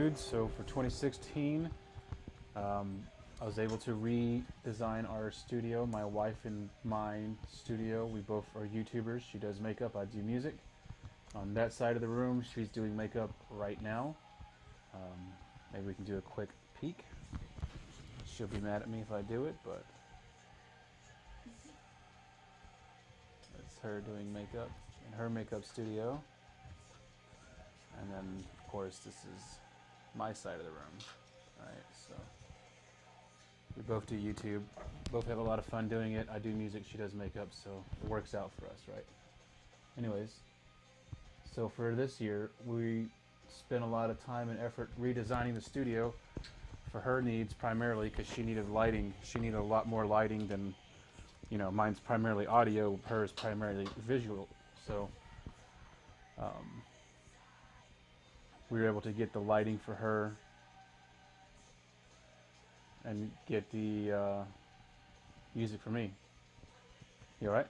dudes. So for 2016, I was able to redesign our studio, my wife and mine studio. We both are YouTubers. She does makeup, I do music. On that side of the room, she's doing makeup right now. Maybe we can do a quick peek. She'll be mad at me if I do it, but that's her doing makeup in her makeup studio. And then, of course, this is my side of the room. All right, so we both do YouTube, both have a lot of fun doing it. I do music, she does makeup, so it works out for us, right? Anyways, so for this year, we spent a lot of time and effort redesigning the studio for her needs primarily, because she needed lighting. She needed a lot more lighting than, you know, mine's primarily audio, hers primarily visual. So we were able to get the lighting for her and get the music for me. You alright?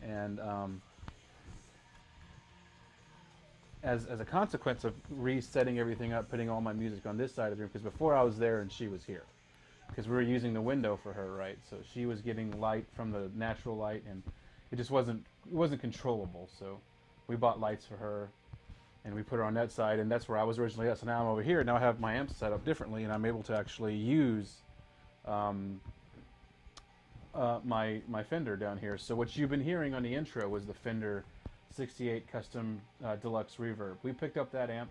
And as a consequence of resetting everything up, putting all my music on this side of the room, because before I was there and she was here, because we were using the window for her, right? So she was getting light from the natural light, and it just wasn't controllable. So we bought lights for her, and we put her on that side, and that's where I was originally at. So now I'm over here. Now I have my amps set up differently, and I'm able to actually use my Fender down here. So what you've been hearing on the intro was the Fender 68 Custom Deluxe Reverb. We picked up that amp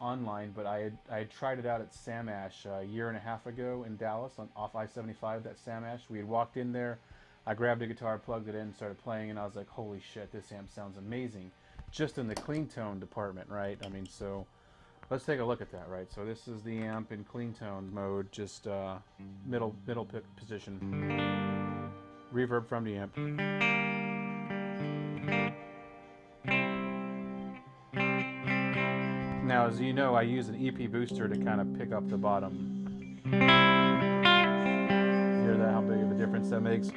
online, but I had tried it out at Samash a year and a half ago in Dallas off I-75, that Samash. We had walked in there, I grabbed a guitar, plugged it in, started playing, and I was like, holy shit, this amp sounds amazing. Just in the clean tone department, right? I mean, so let's take a look at that, right? So this is the amp in clean tone mode, just middle pick position. Reverb from the amp. Now, as you know, I use an EP booster to kind of pick up the bottom. Hear that? How big of a difference that makes?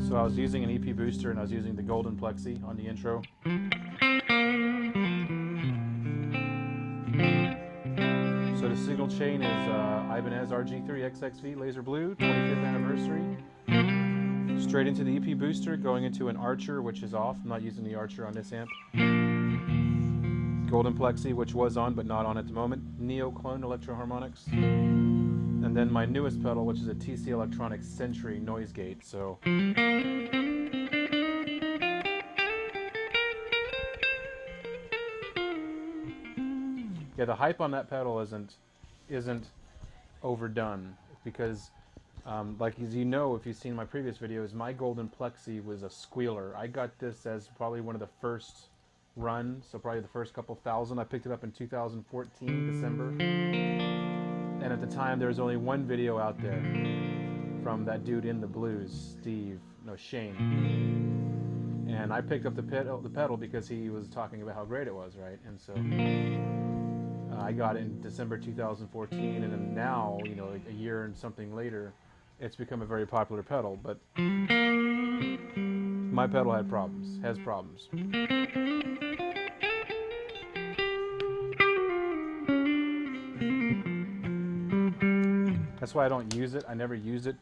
So I was using an EP booster, and I was using the Golden Plexi on the intro. So the signal chain is Ibanez RG3 XXV Laser Blue, 25th anniversary. Straight into the EP booster, going into an Archer, which is off. I'm not using the Archer on this amp. Golden Plexi, which was on but not on at the moment. Neo Clone Electro Harmonics. And then my newest pedal, which is a TC Electronics Sentry noise gate. So yeah, the hype on that pedal isn't overdone, because like, as you know, if you've seen my previous videos, my Golden Plexi was a squealer. I got this as probably one of the first run, so probably the first couple thousand. I picked it up in 2014, December. And at the time, there was only one video out there from that dude in the blues, Shane. And I picked up the pedal because he was talking about how great it was, right? And so I got it in December 2014, and then now, you know, like a year and something later, it's become a very popular pedal. But my pedal has problems. That's why I don't use it. I never used it.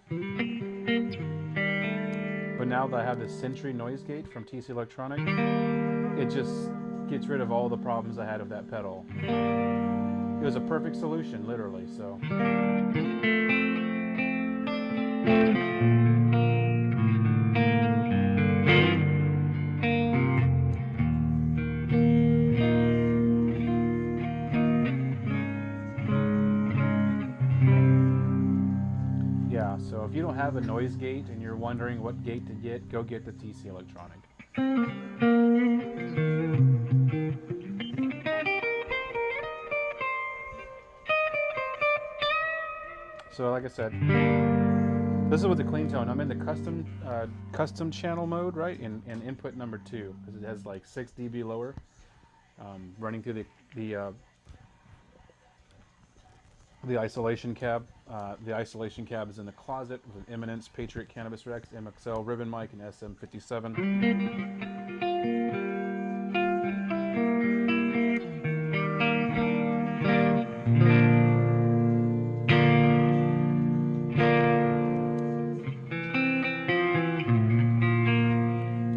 But now that I have this Sentry noise gate from TC Electronic, it just gets rid of all the problems I had with that pedal. It was a perfect solution, literally, so. Yeah, so if you don't have a noise gate and you're wondering what gate to get, go get the TC Electronic. So like I said, this is with the clean tone. I'm in the custom channel mode, right? In input number 2, because it has like 6 dB lower, running through the isolation cab. The isolation cab is in the closet with an Eminence Patriot Cannabis Rex MXL ribbon mic and SM57.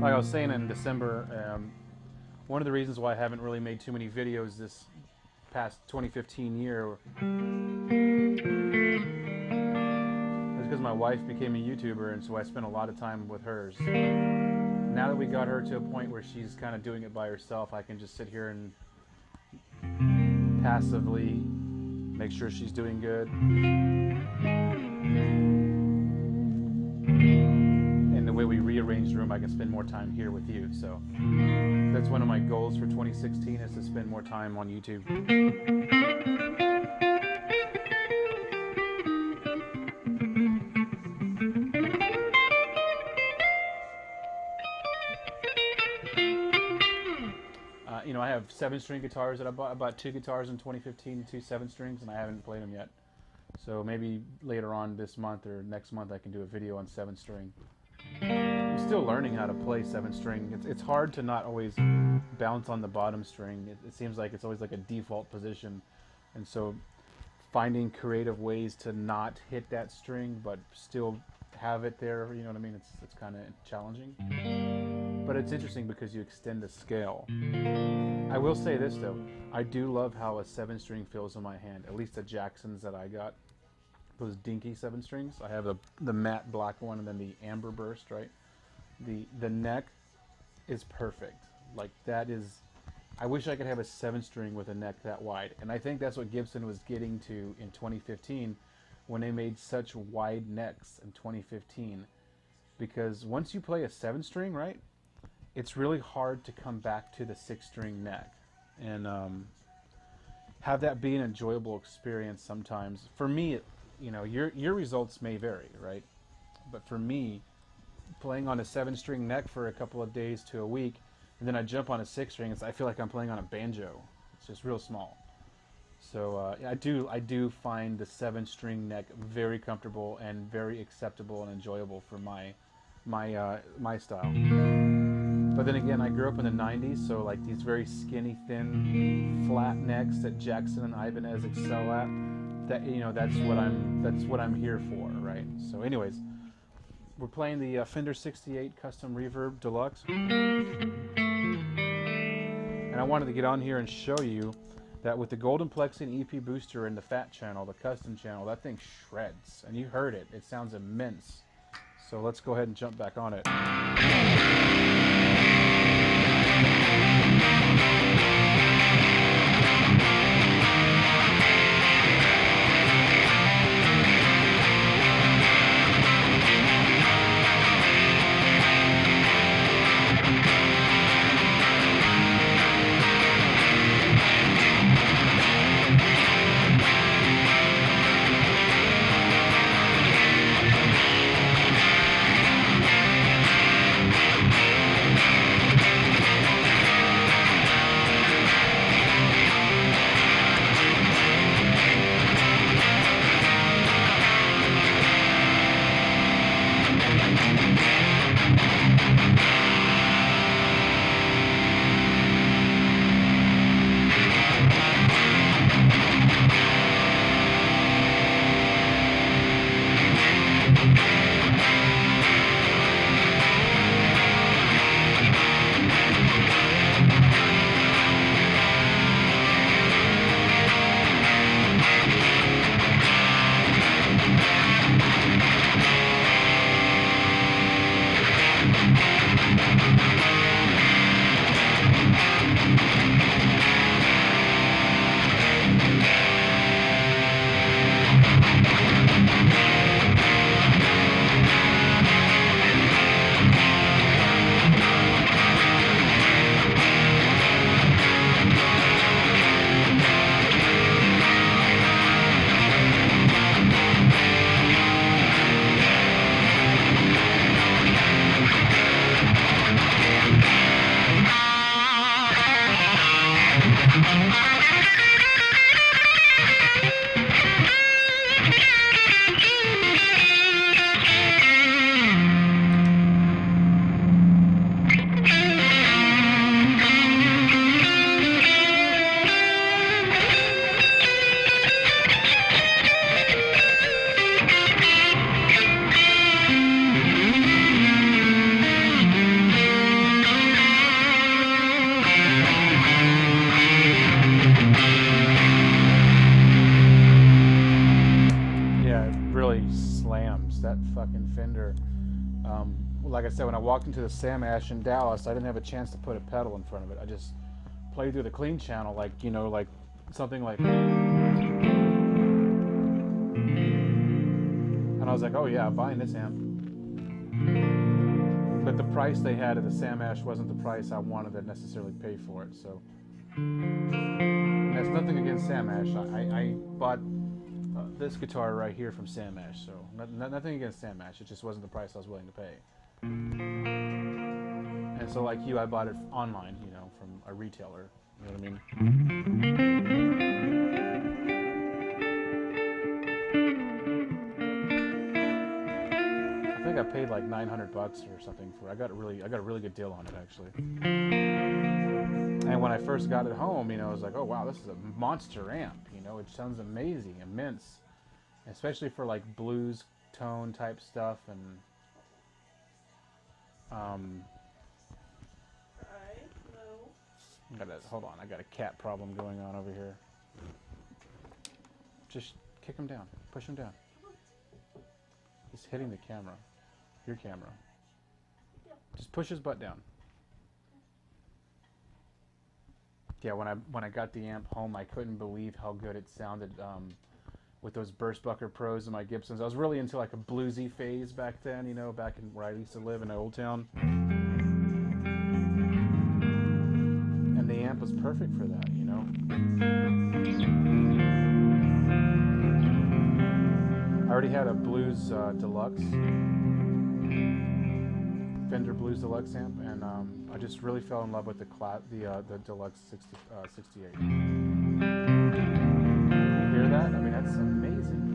Like I was saying in December, one of the reasons why I haven't really made too many videos this past 2015 year is because my wife became a YouTuber, and so I spent a lot of time with hers. Now that we got her to a point where she's kind of doing it by herself, I can just sit here and passively make sure she's doing good. And the way we rearrange the room, I can spend more time here with you. So that's one of my goals for 2016, is to spend more time on YouTube. You know, I have 7-string guitars that I bought. I bought 2 guitars in 2015, 2 7-strings, and I haven't played them yet. So maybe later on this month or next month I can do a video on 7-string. I'm still learning how to play 7-string. It's hard to not always bounce on the bottom string. It seems like it's always like a default position. And so finding creative ways to not hit that string but still have it there, you know what I mean? It's kind of challenging. But it's interesting because you extend the scale. I will say this though, I do love how a 7-string feels in my hand, at least the Jacksons that I got. Those dinky 7-strings. I have the matte black one and then the amber burst, right? The neck is perfect. Like that is, I wish I could have a 7-string with a neck that wide. And I think that's what Gibson was getting to in 2015 when they made such wide necks in 2015. Because once you play a 7-string, right, it's really hard to come back to the 6-string neck and have that be an enjoyable experience sometimes. For me, you know, your results may vary, right? But for me, playing on a 7-string neck for a couple of days to a week, and then I jump on a 6-string, I feel like I'm playing on a banjo. It's just real small. So I do find the 7-string neck very comfortable and very acceptable and enjoyable for my style. But then again, I grew up in the 90s, so like these very skinny, thin, flat necks that Jackson and Ibanez excel at, that, you know, that's what I'm here for, right? So anyways, we're playing the Fender 68 Custom Reverb Deluxe. And I wanted to get on here and show you that with the Golden Plexi and EP booster and the Fat channel, the custom channel, that thing shreds. And you heard it. It sounds immense. So let's go ahead and jump back on it. Fender. Like I said, when I walked into the Samash in Dallas, I didn't have a chance to put a pedal in front of it. I just played through the clean channel, like, you know, like something like, and I was like, oh yeah, I'm buying this amp. But the price they had at the Samash wasn't the price I wanted to necessarily pay for it. So and that's nothing against Samash. I bought this guitar right here from Samash, so nothing against Samash. It just wasn't the price I was willing to pay. And so, like you, I bought it online, you know, from a retailer. You know what I mean? I think I paid like $900 or something for it. I got a really good deal on it, actually. And when I first got it home, you know, I was like, oh wow, this is a monster amp. You know, it sounds amazing, immense, especially for like blues tone type stuff. And hold on, I got a cat problem going on over here. Just kick him down, push him down. He's hitting the camera, your camera. Just push his butt down. Yeah, when I got the amp home, I couldn't believe how good it sounded with those Burstbucker Pros and my Gibsons. I was really into like a bluesy phase back then, you know, back in where I used to live in Old Town. And the amp was perfect for that, you know. I already had a Blues Deluxe, Fender Blues Deluxe amp, and I just really fell in love with the Deluxe 68. You hear that? I mean, that's amazing.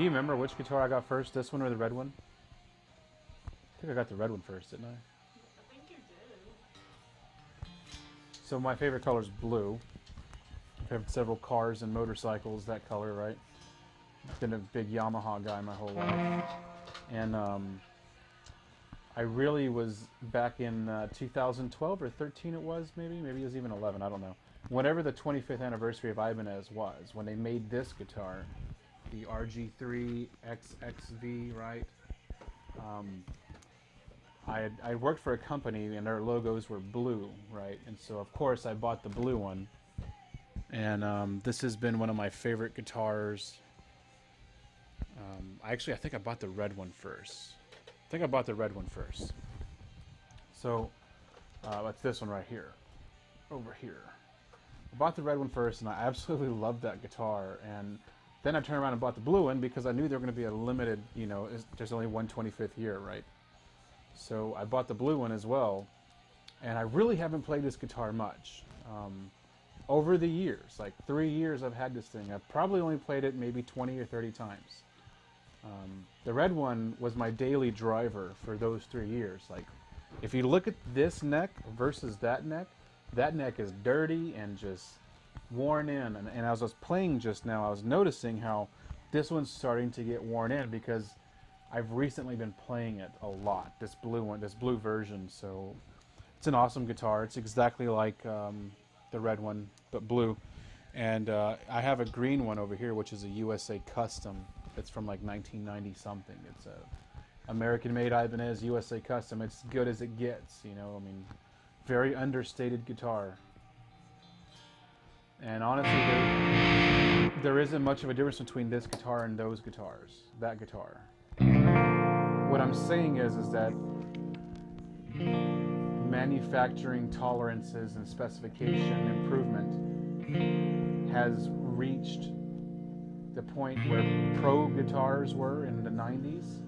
Do you remember which guitar I got first? This one or the red one? I think I got the red one first, didn't I? I think you did. So my favorite color is blue. I've had several cars and motorcycles that color, right? Been a big Yamaha guy my whole life. And I really was back in 2012 or 13 it was, maybe it was even 11, I don't know. Whenever the 25th anniversary of Ibanez was, when they made this guitar, the RG3 XXV, right? I worked for a company and their logos were blue, right? And so of course I bought the blue one. And this has been one of my favorite guitars. I think I bought the red one first. So that's this one right here, over here. I bought the red one first, and I absolutely loved that guitar. And then I turned around and bought the blue one because I knew there were going to be a limited, you know, there's only one 25th year, right? So I bought the blue one as well, and I really haven't played this guitar much. Over the years, like 3 years I've had this thing, I've probably only played it maybe 20 or 30 times. The red one was my daily driver for those 3 years. Like, if you look at this neck versus that neck is dirty and just worn in. And as I was playing just now, I was noticing how this one's starting to get worn in because I've recently been playing it a lot. This blue one, this blue version. So it's an awesome guitar. It's exactly like the red one, but blue. And I have a green one over here, which is a USA Custom. It's from like 1990 something. It's a American-made Ibanez USA Custom. It's good as it gets, you know. I mean, very understated guitar. And honestly, there isn't much of a difference between this guitar and those guitars. That guitar. What I'm saying is that manufacturing tolerances and specification improvement has reached the point where pro guitars were in the 90s,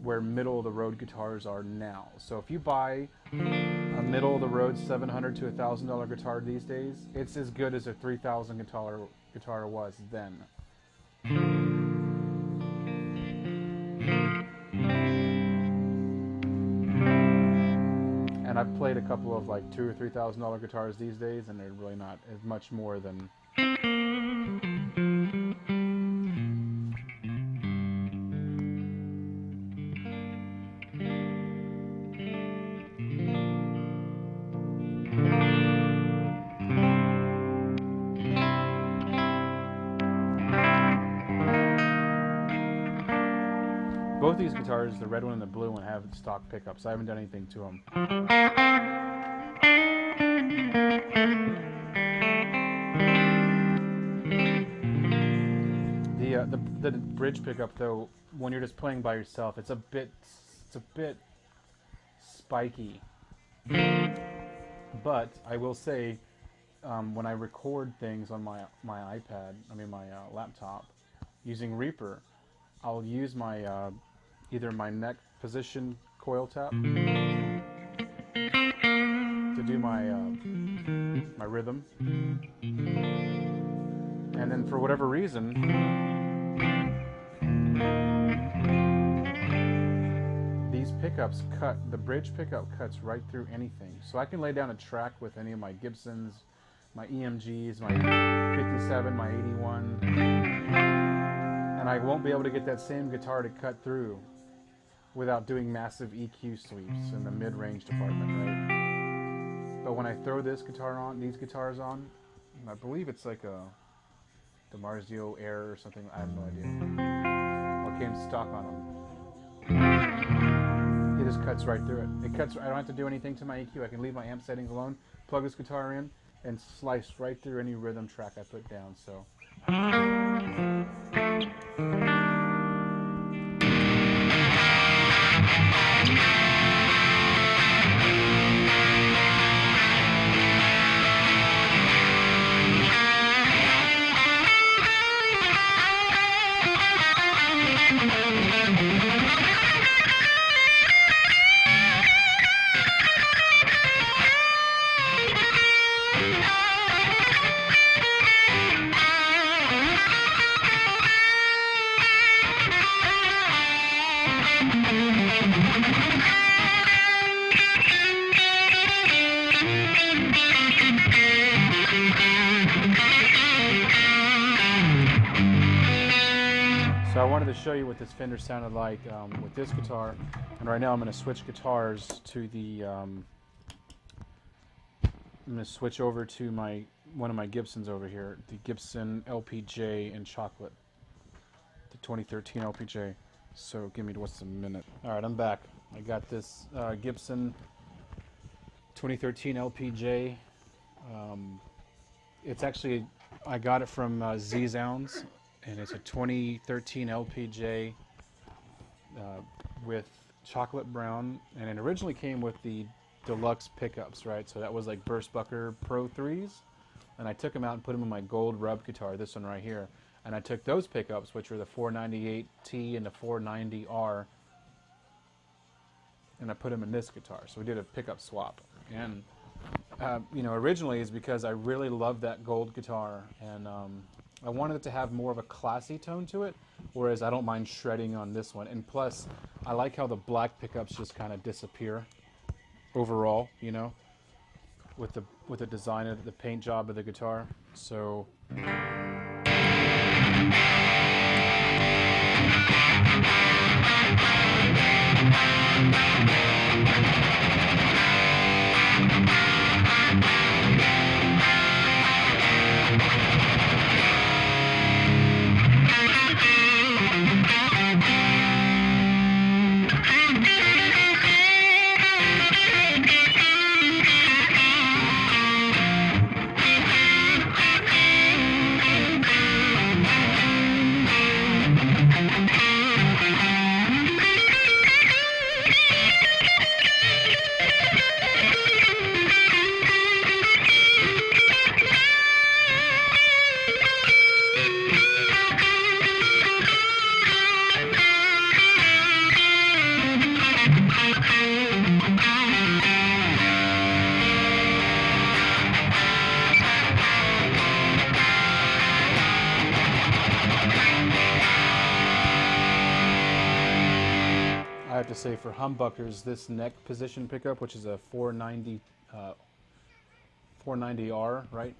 where middle-of-the-road guitars are now. So if you buy a middle-of-the-road $700 to $1,000 guitar these days, it's as good as a $3,000 guitar was then. And I've played a couple of like $2,000 or $3,000 guitars these days, and they're really not as much more than. Both these guitars, the red one and the blue one, have stock pickups. I haven't done anything to them. The bridge pickup, though, when you're just playing by yourself, it's a bit spiky. But I will say, when I record things on my iPad, my laptop, using Reaper, I'll use my either my neck position coil tap to do my my rhythm, and then for whatever reason, these pickups the bridge pickup cuts right through anything. So I can lay down a track with any of my Gibsons, my EMGs, my 57, my 81, and I won't be able to get that same guitar to cut through without doing massive EQ sweeps in the mid-range department, right? But when I throw these guitars on, I believe it's like a DiMarzio Air or something, I have no idea. Or came stock on them. It just cuts right through it. I don't have to do anything to my EQ. I can leave my amp settings alone, plug this guitar in, and slice right through any rhythm track I put down, so. I wanted to show you what this Fender sounded like with this guitar, and right now I'm going to switch guitars to the. I'm going to switch over to one of my Gibsons over here, the Gibson LPJ in chocolate, the 2013 LPJ. So give me what's a minute. All right, I'm back. I got this Gibson 2013 LPJ. It's actually, I got it from Z Sounds, and it's a 2013 LPJ with chocolate brown, and it originally came with the deluxe pickups, right? So that was like Burstbucker Pro 3s, and I took them out and put them in my gold rub guitar, this one right here, and I took those pickups, which were the 498T and the 490R, and I put them in this guitar. So we did a pickup swap, and you know, originally is because I really loved that gold guitar, and I wanted it to have more of a classy tone to it, whereas I don't mind shredding on this one. And plus, I like how the black pickups just kind of disappear overall, you know, with the design of the paint job of the guitar. So I have to say, for humbuckers, this neck position pickup, which is a 490R, right,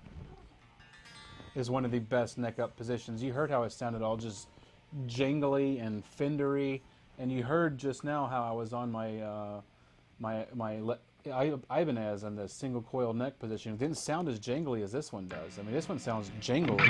is one of the best neck up positions. You heard how it sounded all just jangly and Fendery, and you heard just now how I was on my Ibanez on the single coil neck position. It didn't sound as jangly as this one does. I mean, this one sounds jangly.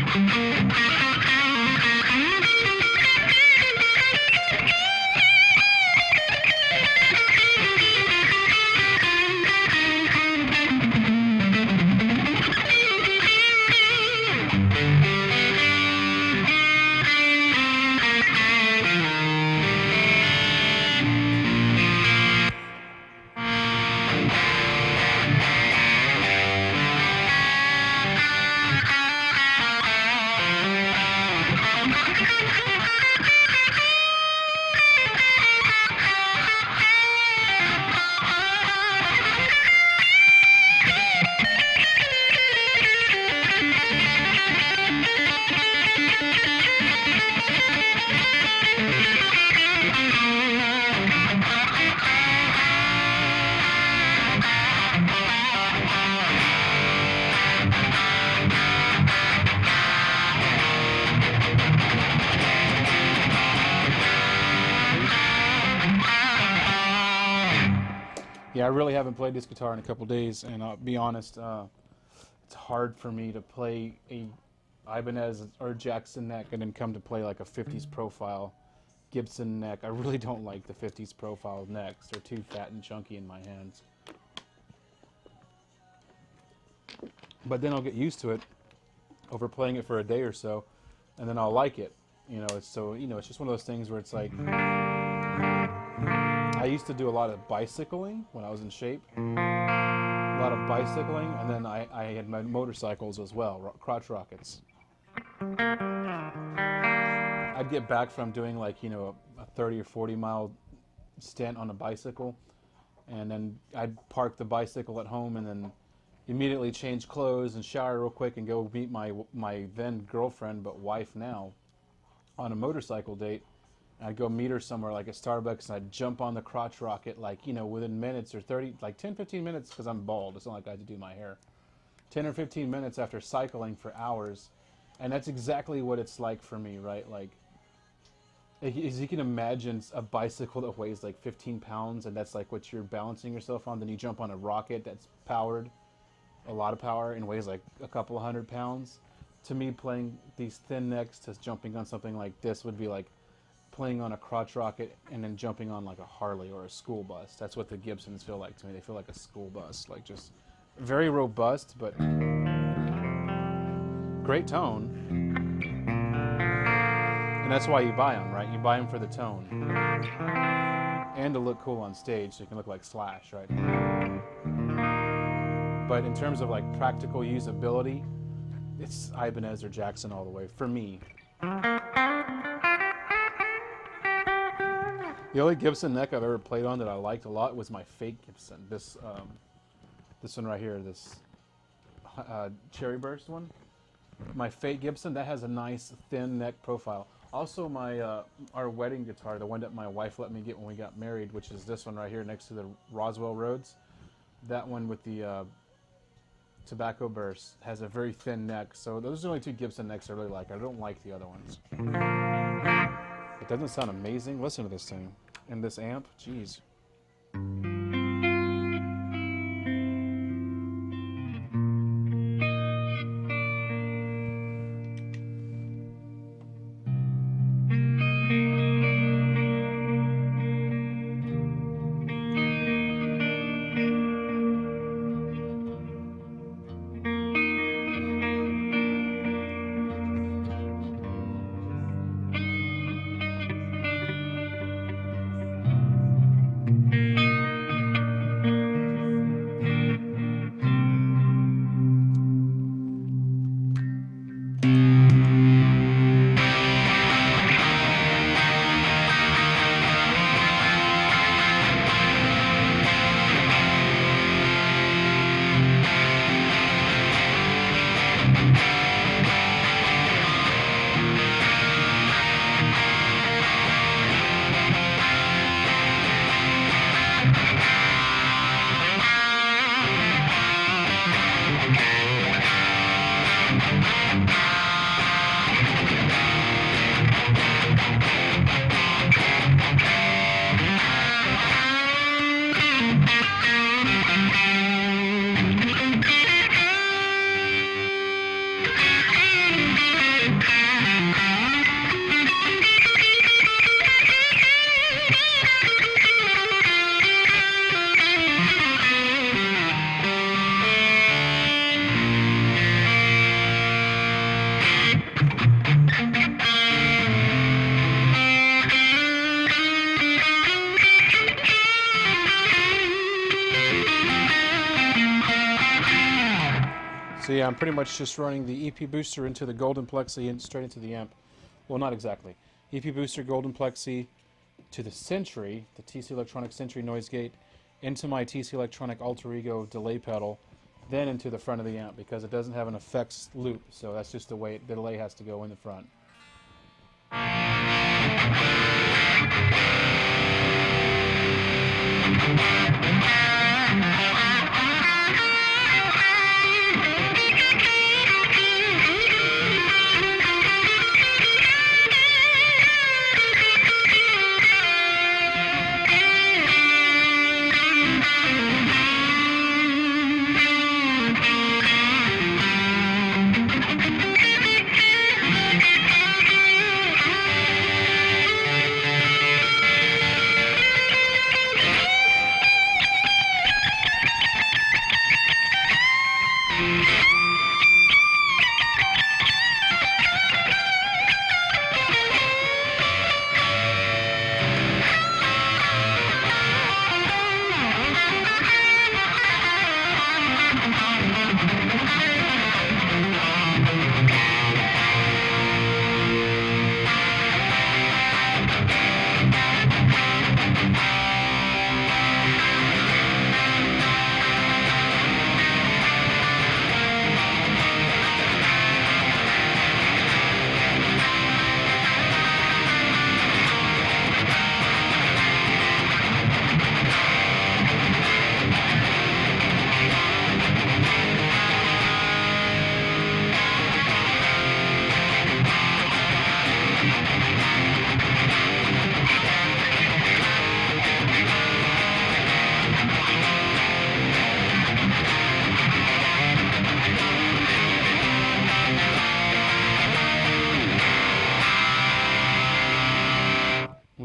Yeah, I really haven't played this guitar in a couple days, and I'll be honest, it's hard for me to play a Ibanez or Jackson neck and then come to play like a 50s profile Gibson neck. I really don't like the 50s profile necks. They're too fat and chunky in my hands. But then I'll get used to it over playing it for a day or so, and then I'll like it. You know, it's so, you know, it's just one of those things where it's like, I used to do a lot of bicycling when I was in shape. A lot of bicycling, and then I had my motorcycles as well, crotch rockets. I'd get back from doing like, you know, a 30 or 40 mile stint on a bicycle, and then I'd park the bicycle at home and then immediately change clothes and shower real quick and go meet my then girlfriend, but wife now, on a motorcycle date. I'd go meet her somewhere like a Starbucks, and I'd jump on the crotch rocket, like, you know, within minutes or 30, like 10, 15 minutes, because I'm bald. It's not like I had to do my hair. 10 or 15 minutes after cycling for hours. And that's exactly what it's like for me, right? Like, As you can imagine, a bicycle that weighs like 15 pounds, and that's like what you're balancing yourself on. Then you jump on a rocket that's powered, a lot of power, and weighs like a couple of 100 pounds. To me, playing these thin necks to jumping on something like this would be like playing on a crotch rocket and then jumping on like a Harley or a school bus. That's what the Gibsons feel like to me. They feel like a school bus, like just very robust, but great tone. And that's why you buy them, right? You buy them for the tone and to look cool on stage, so you can look like Slash, right? But in terms of like practical usability, it's Ibanez or Jackson all the way for me. The only Gibson neck I've ever played on that I liked a lot was my fake Gibson. This one right here, this Cherry Burst one. My fake Gibson, that has a nice thin neck profile. Also, our wedding guitar, the one that my wife let me get when we got married, which is this one right here next to the Roswell Rhodes. That one with the tobacco burst has a very thin neck. So those are the only two Gibson necks I really like. I don't like the other ones. It doesn't sound amazing. Listen to this thing. And this amp, jeez. So yeah, I'm pretty much just running the EP booster into the Golden Plexi and straight into the amp. Well, not exactly. EP booster, Golden Plexi to the Sentry, the TC Electronic Sentry noise gate, into my TC Electronic Alter Ego delay pedal, then into the front of the amp because it doesn't have an effects loop. So that's just the way the delay has to go in the front.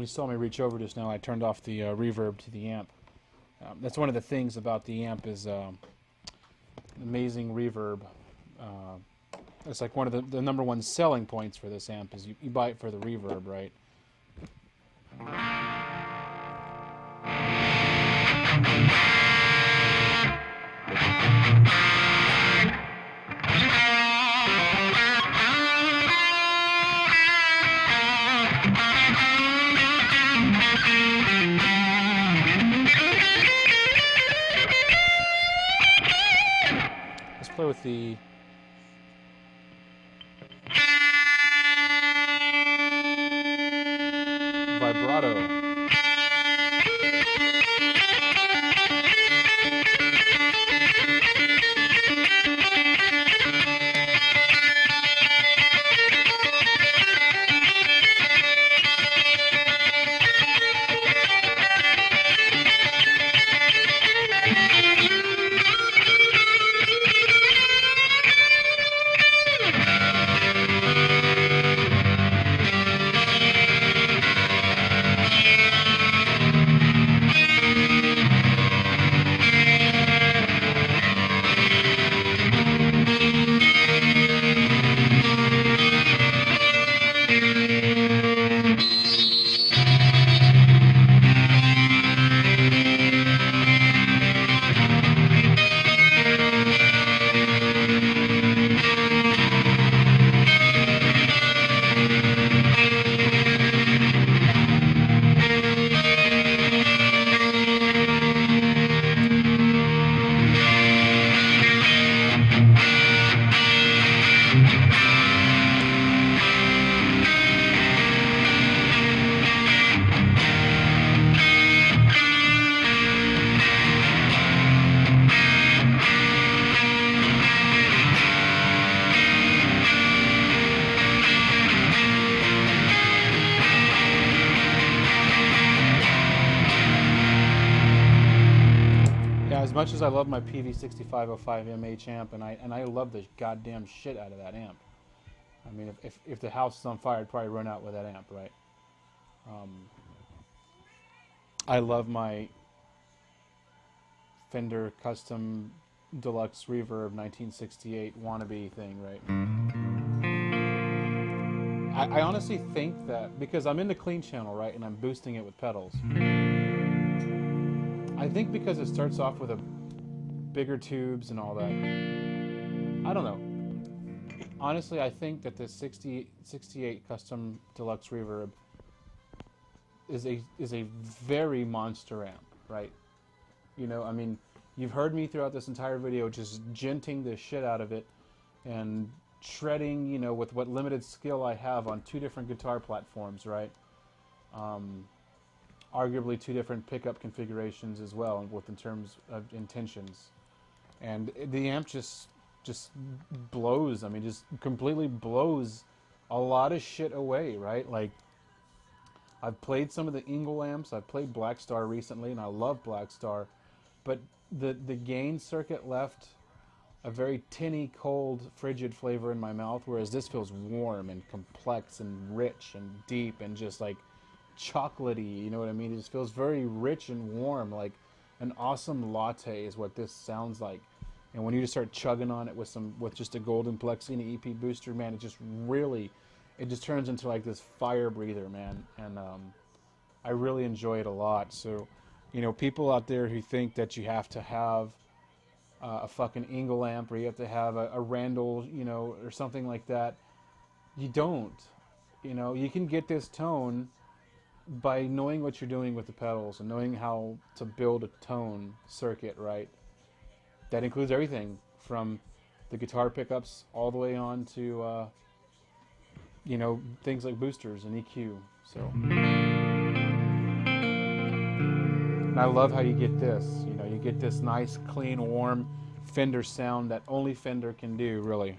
saw me reach over just now, I turned off the reverb to the amp. That's one of the things about the amp is amazing reverb. It's like one of the number one selling points for this amp is you buy it for the reverb, right? Let's play with the vibrato. As much as I love my PV6505MH amp, and I love the goddamn shit out of that amp. I mean, if the house is on fire, I'd probably run out with that amp, right? I love my Fender Custom Deluxe Reverb 1968 wannabe thing, right? I honestly think that, because I'm in the clean channel, right, and I'm boosting it with pedals, I think because it starts off with a bigger tubes and all that, I don't know. Honestly, I think that the 68 Custom Deluxe Reverb is a very monster amp, right? You know, I mean, you've heard me throughout this entire video just genting the shit out of it and shredding, you know, with what limited skill I have on 2 different guitar platforms, right? Arguably 2 different pickup configurations as well, in terms of intentions, and the amp just blows. I mean, just completely blows a lot of shit away, right? Like, I've played some of the Engel amps. I've played Black Star recently, and I love Black Star, but the gain circuit left a very tinny, cold, frigid flavor in my mouth, whereas this feels warm and complex and rich and deep and just like chocolatey, you know what I mean? It just feels very rich and warm, like an awesome latte is what this sounds like. And when you just start chugging on it with just a Golden Plexi and an EP booster, man, it just turns into like this fire breather, man. And I really enjoy it a lot. So, you know, people out there who think that you have to have a fucking Engel amp, or you have to have a Randall, you know, or something like that, you don't. You know, you can get this tone by knowing what you're doing with the pedals and knowing how to build a tone circuit, right? That includes everything from the guitar pickups all the way on to, you know, things like boosters and EQ. So, and I love how you get this. You know, you get this nice, clean, warm Fender sound that only Fender can do, really.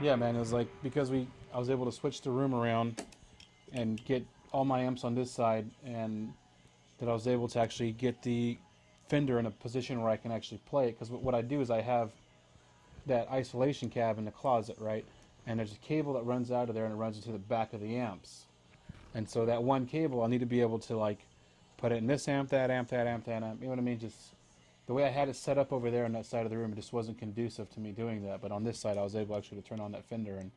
Yeah, man, it was like because I was able to switch the room around and get all my amps on this side, and that I was able to actually get the Fender in a position where I can actually play it. Because what I do is I have that isolation cab in the closet, right? And there's a cable that runs out of there and it runs into the back of the amps. And so that one cable, I need to be able to like put it in this amp, that amp, that amp, that amp. You know what I mean? Just the way I had it set up over there on that side of the room, it just wasn't conducive to me doing that. But on this side, I was able actually to turn on that Fender, and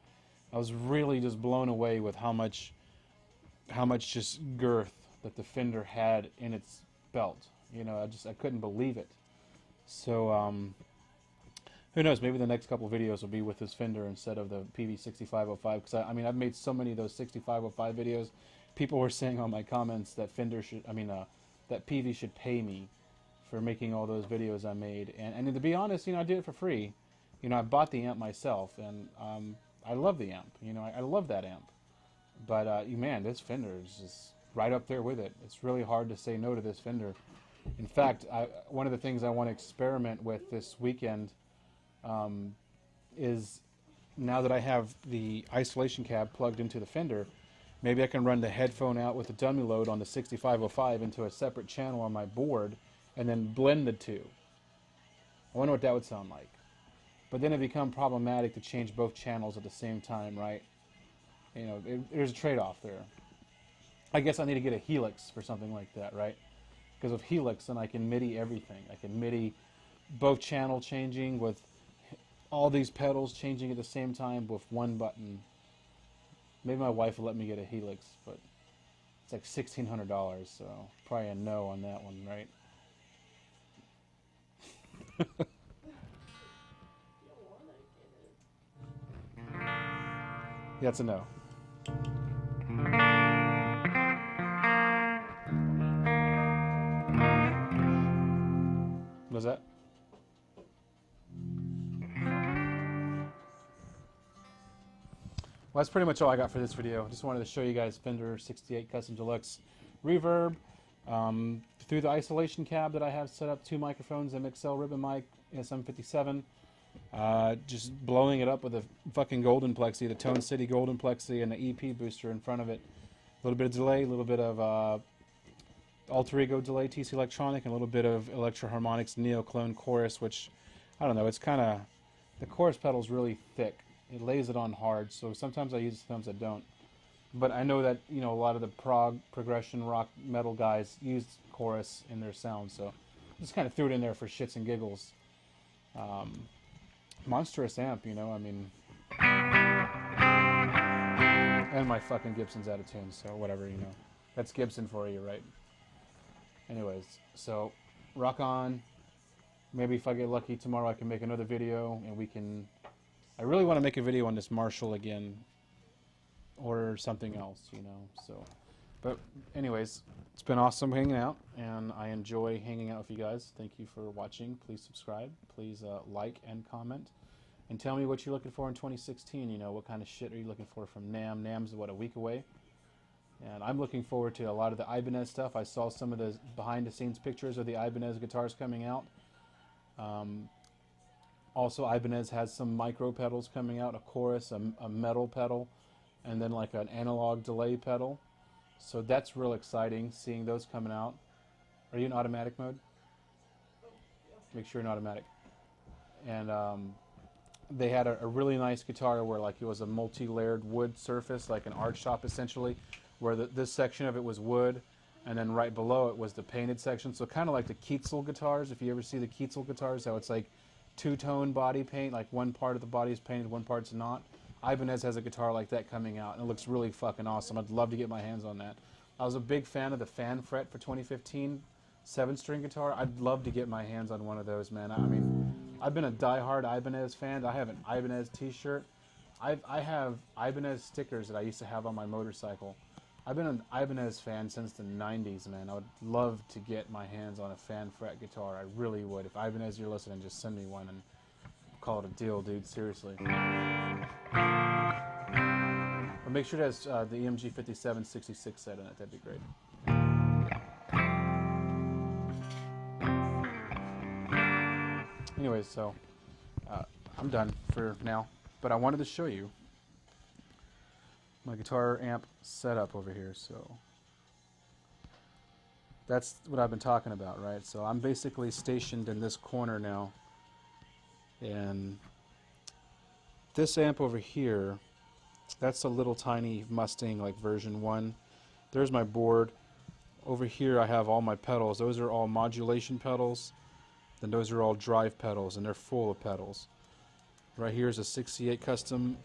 I was really just blown away with how much just girth that the Fender had in its belt. You know, I couldn't believe it. So who knows? Maybe the next couple videos will be with this Fender instead of the PV6505. Because I mean, I've made so many of those 6505 videos. People were saying on my comments that Fender should, that PV should pay me for making all those videos I made. And to be honest, you know, I did it for free. You know, I bought the amp myself, and I love the amp. You know, I love that amp. But man, this Fender is just right up there with it. It's really hard to say no to this Fender. In fact, one of the things I want to experiment with this weekend is, now that I have the isolation cab plugged into the Fender, maybe I can run the headphone out with the dummy load on the 6505 into a separate channel on my board and then blend the two. I wonder what that would sound like. But then it becomes problematic to change both channels at the same time, right? You know, there's a trade-off there. I guess I need to get a Helix for something like that, right? Because of Helix, then I can MIDI everything. I can MIDI both channel changing with all these pedals changing at the same time with one button. Maybe my wife will let me get a Helix, but it's like $1,600, so probably a no on that one, right? Yeah, it's a no. What was that? Well, that's pretty much all I got for this video. Just wanted to show you guys Fender 68 Custom Deluxe Reverb. Through the isolation cab that I have set up, 2 microphones, MXL ribbon mic, SM57. Just blowing it up with a fucking Golden Plexi, the Tone City Golden Plexi, and the EP booster in front of it. A little bit of delay, a little bit of Alter Ego delay, TC Electronic, and a little bit of Electro Harmonix Neo Clone Chorus, which, I don't know, it's kind of, the chorus pedal's really thick. It lays it on hard, so sometimes I use it, sometimes I don't. But I know that, you know, a lot of the prog, progression, rock, metal guys use chorus in their sound, so just kind of threw it in there for shits and giggles. Monstrous amp, you know, I mean, and my fucking Gibson's out of tune, so whatever, you know. That's Gibson for you, right? Anyways, so rock on. Maybe if I get lucky tomorrow I can make another video, and we can, I really want to make a video on this Marshall again, or something else, you know, so. But anyways, it's been awesome hanging out, and I enjoy hanging out with you guys. Thank you for watching. Please subscribe. Please like and comment. And tell me what you're looking for in 2016. You know, what kind of shit are you looking for from NAMM? NAMM's, what, a week away? And I'm looking forward to a lot of the Ibanez stuff. I saw some of the behind-the-scenes pictures of the Ibanez guitars coming out. Also, Ibanez has some micro pedals coming out, a chorus, a metal pedal, and then like an analog delay pedal. So that's real exciting, seeing those coming out. Are you in automatic mode? Make sure you're in automatic. And they had a really nice guitar where like it was a multi-layered wood surface, like an art shop essentially, where this section of it was wood, and then right below it was the painted section. So kind of like the Quetzal guitars, if you ever see the Quetzal guitars, how it's like two-tone body paint, like one part of the body is painted, one part's not. Ibanez has a guitar like that coming out, and it looks really fucking awesome. I'd love to get my hands on that. I was a big fan of the Fan Fret for 2015 7-string guitar. I'd love to get my hands on one of those, man. I mean, I've been a die-hard Ibanez fan. I have an Ibanez t-shirt. I have Ibanez stickers that I used to have on my motorcycle. I've been an Ibanez fan since the 90s, man. I would love to get my hands on a Fan Fret guitar. I really would. If Ibanez, you're listening, just send me one and call it a deal, dude. Seriously. But make sure it has the EMG 5766 set in it. That'd be great. Anyways, so I'm done for now. but I wanted to show you my guitar amp setup over here. So that's what I've been talking about, right? So I'm basically stationed in this corner now, and this amp over here, that's a little tiny Mustang like version 1. There's my board. Over here I have all my pedals. Those are all modulation pedals. Then those are all drive pedals, and they're full of pedals. Right here is a 68 Custom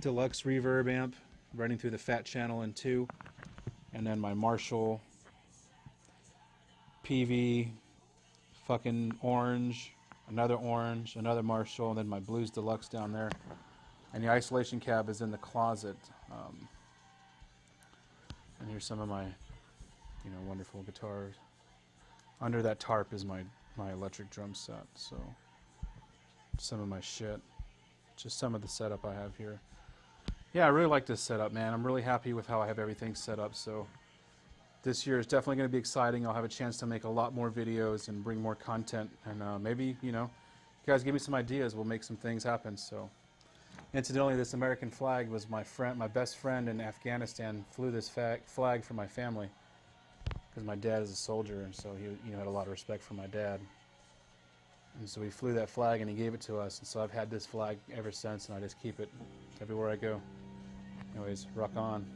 Deluxe Reverb amp running through the fat channel in 2. And then my Marshall PV, fucking orange, another Marshall, and then my Blues Deluxe down there. And the isolation cab is in the closet. And here's some of my, wonderful guitars. Under that tarp is my electric drum set. So some of my shit. Just some of the setup I have here. Yeah, I really like this setup, man. I'm really happy with how I have everything set up. So this year is definitely going to be exciting. I'll have a chance to make a lot more videos and bring more content. And maybe, you guys give me some ideas. We'll make some things happen. So incidentally, this American flag was my best friend in Afghanistan flew this flag for my family. Because my dad is a soldier, and so he had a lot of respect for my dad. And so he flew that flag and he gave it to us, and so I've had this flag ever since, and I just keep it everywhere I go. Anyways, rock on.